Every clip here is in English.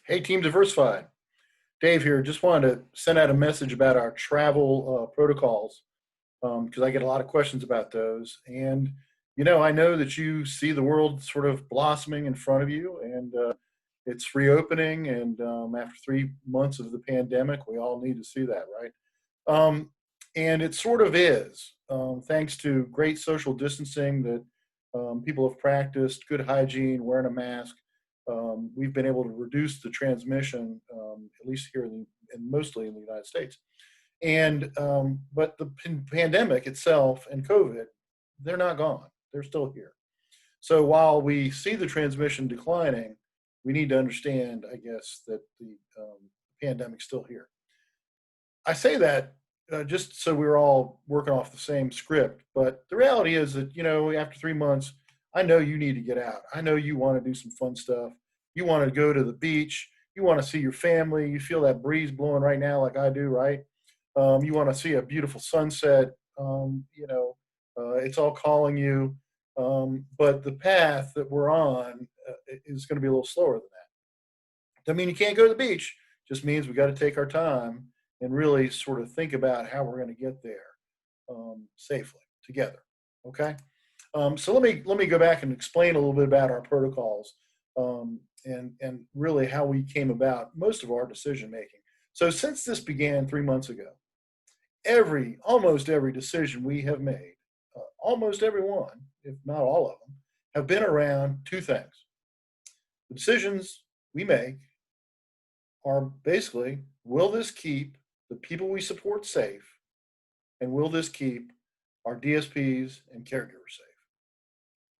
Hey, Team Diversified. Dave here. Just wanted to send out a message about our travel protocols because I get a lot of questions about those. And, I know that you see the world sort of blossoming in front of you and it's reopening. And after 3 months of the pandemic, we all need to see that, right? Um, and it sort of is, thanks to great social distancing that people have practiced, good hygiene, wearing a mask. We've been able to reduce the transmission, at least here and mostly in the United States. And but the pandemic itself and COVID, they're not gone; they're still here. So while we see the transmission declining, we need to understand, I guess, that the pandemic's still here. I say that just so we're all working off the same script. But the reality is that, after 3 months, I know you need to get out. I know you want to do some fun stuff. You want to go to the beach. You want to see your family. You feel that breeze blowing right now, like I do, right? You want to see a beautiful sunset. It's all calling you. But the path that we're on is going to be a little slower than that. Doesn't mean you can't go to the beach. Just means we got to take our time and really sort of think about how we're going to get there safely together. Okay. So let me go back and explain a little bit about our protocols and really how we came about most of our decision making. So since this began 3 months ago, almost every decision we have made, almost every one, if not all of them, have been around two things. The decisions we make are basically, will this keep the people we support safe, and will this keep our DSPs and caregivers safe?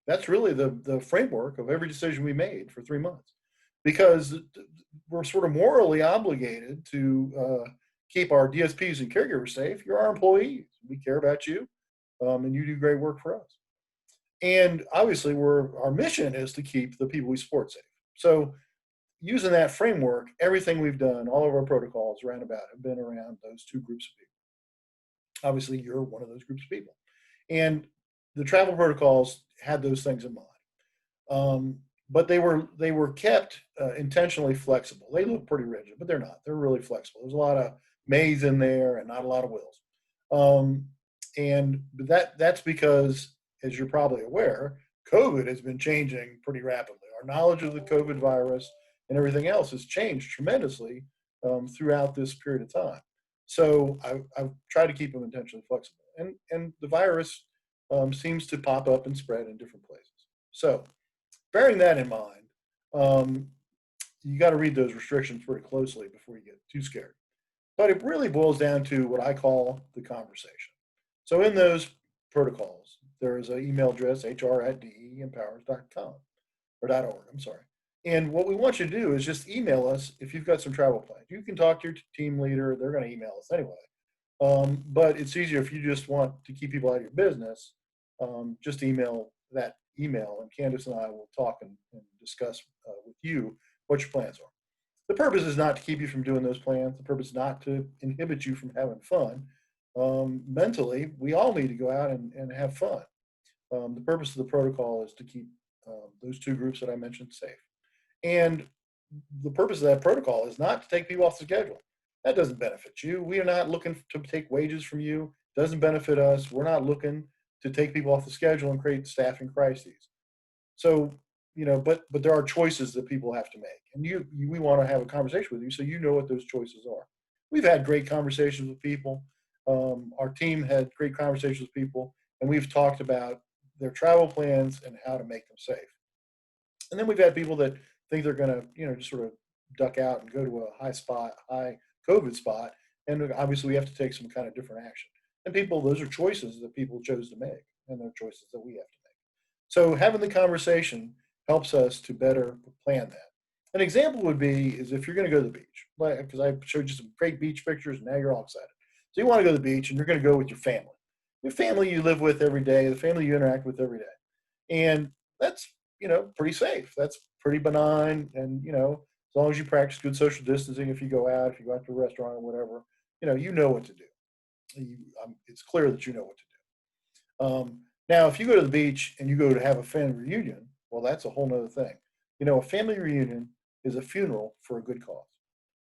That's really the framework of every decision we made for 3 months, because we're sort of morally obligated to keep our DSPs and caregivers safe. You're our employees. We care about you, and you do great work for us. And obviously, our mission is to keep the people we support safe. So using that framework, everything we've done, all of our protocols roundabout have been around those two groups of people. Obviously, you're one of those groups of people. And the travel protocols had those things in mind. But they were kept intentionally flexible. They look pretty rigid, but they're not. They're really flexible. There's a lot of mays in there and not a lot of wills. Um, and that's because, as you're probably aware, COVID has been changing pretty rapidly. Our knowledge of the COVID virus and everything else has changed tremendously throughout this period of time. So I've tried to keep them intentionally flexible, and the virus seems to pop up and spread in different places. So bearing that in mind, um, you got to read those restrictions pretty closely before you get too scared. But it really boils down to what I call the conversation. So in those protocols, there is an email address, hr@deempowers.com or .org, I'm sorry. And what we want you to do is just email us if you've got some travel plans. You can talk to your team leader. They're going to email us anyway. But it's easier if you just want to keep people out of your business, just email that email, and Candace and I will talk and discuss with you what your plans are. The purpose is not to keep you from doing those plans. The purpose is not to inhibit you from having fun. Mentally, we all need to go out and have fun. The purpose of the protocol is to keep those two groups that I mentioned safe. And the purpose of that protocol is not to take people off the schedule. That doesn't benefit you. We are not looking to take wages from you. It doesn't benefit us. We're not looking to take people off the schedule and create staffing crises. So, but there are choices that people have to make, and we want to have a conversation with you so you know what those choices are. We've had great conversations with people. Our team had great conversations with people, and we've talked about their travel plans and how to make them safe. And then we've had people that think they're going to, just sort of duck out and go to a high COVID spot. And obviously, we have to take some kind of different action. And those are choices that people chose to make, and they're choices that we have to make. So having the conversation helps us to better plan that. An example would be is if you're going to go to the beach, like because I showed you some great beach pictures, and now you're all excited. So you want to go to the beach, and you're going to go with your family you live with every day, the family you interact with every day, and that's pretty safe. That's pretty benign, and as long as you practice good social distancing, if you go out, if you go out to a restaurant or whatever, you know what to do. It's clear that you know what to do. Now, if you go to the beach and you go to have a family reunion, well, that's a whole nother thing. A family reunion is a funeral for a good cause.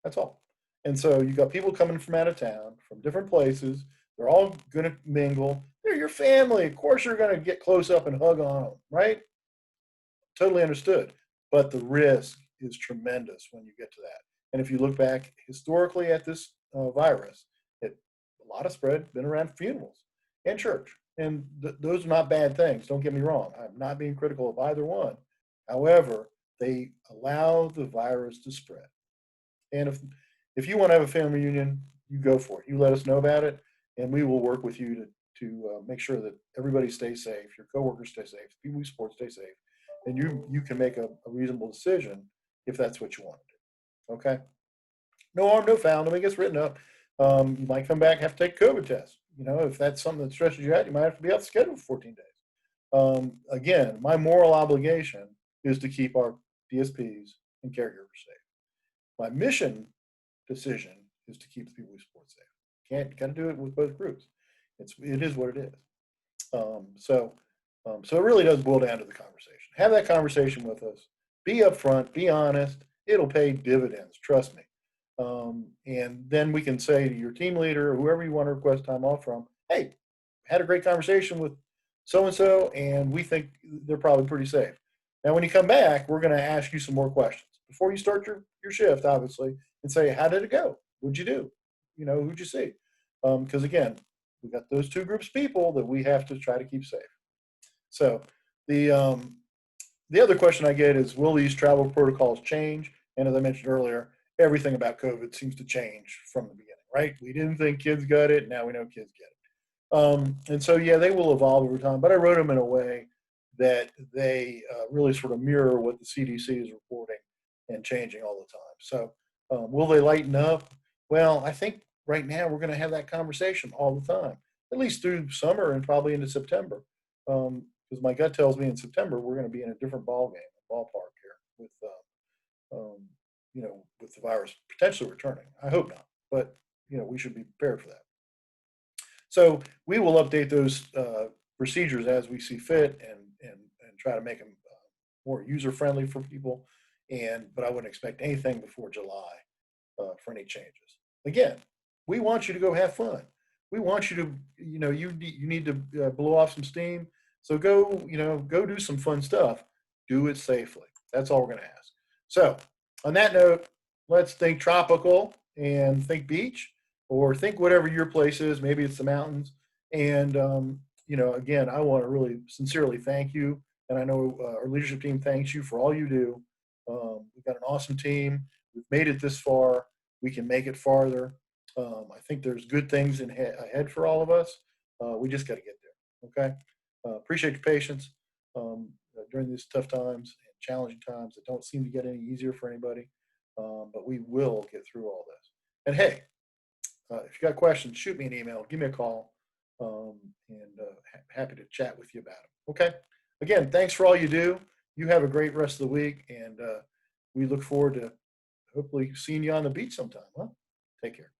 That's all. And so you got people coming from out of town, from different places. They're all going to mingle. They're your family. Of course, you're going to get close up and hug on them, right? Totally understood. But the risk is tremendous when you get to that. And if you look back historically at this virus, a lot of spread been around funerals and church. And those are not bad things. Don't get me wrong. I'm not being critical of either one. However, they allow the virus to spread. And if you want to have a family reunion, you go for it. You let us know about it, and we will work with you to make sure that everybody stays safe, your coworkers stay safe, people who support stay safe, and you can make a reasonable decision if that's what you want to do. Okay? No harm, no foul. Nobody gets written up. You might come back and have to take a COVID test. If that's something that stresses you out, you might have to be out the schedule for 14 days. Again, my moral obligation is to keep our DSPs and caregivers safe. My mission decision is to keep the people we support safe. Got to do it with both groups. It is what it is. So it really does boil down to the conversation. Have that conversation with us. Be upfront. Be honest. It'll pay dividends. Trust me. And then we can say to your team leader or whoever you want to request time off from, hey, had a great conversation with so-and-so, and we think they're probably pretty safe. Now, when you come back, we're going to ask you some more questions before you start your shift, obviously, and say, how did it go? What'd you do? Who'd you see? Because again, we got those two groups of people that we have to try to keep safe. So the other question I get is, will these travel protocols change? And as I mentioned earlier, everything about COVID seems to change from the beginning, right? We didn't think kids got it. Now we know kids get it. And so, yeah, they will evolve over time, but I wrote them in a way that they really sort of mirror what the CDC is reporting and changing all the time. So will they lighten up? Well, I think right now we're going to have that conversation all the time, at least through summer and probably into September. Because my gut tells me in September we're going to be in a different ballpark here with the virus potentially returning. I hope not, but we should be prepared for that. So we will update those procedures as we see fit and try to make them more user friendly for people. But I wouldn't expect anything before July for any changes. Again, we want you to go have fun. We want you to, you need to blow off some steam. So go do some fun stuff. Do it safely. That's all we're going to ask. So on that note, let's think tropical and think beach, or think whatever your place is. Maybe it's the mountains. And, again, I want to really sincerely thank you. And I know our leadership team thanks you for all you do. We've got an awesome team. We've made it this far. We can make it farther. I think there's good things ahead for all of us. We just got to get there. Okay. Appreciate your patience during these tough times and challenging times that don't seem to get any easier for anybody. But we will get through all this. And hey, if you got questions, shoot me an email, give me a call, happy to chat with you about it. Okay. Again, thanks for all you do. You have a great rest of the week, and we look forward to hopefully seeing you on the beach sometime. Huh? Take care.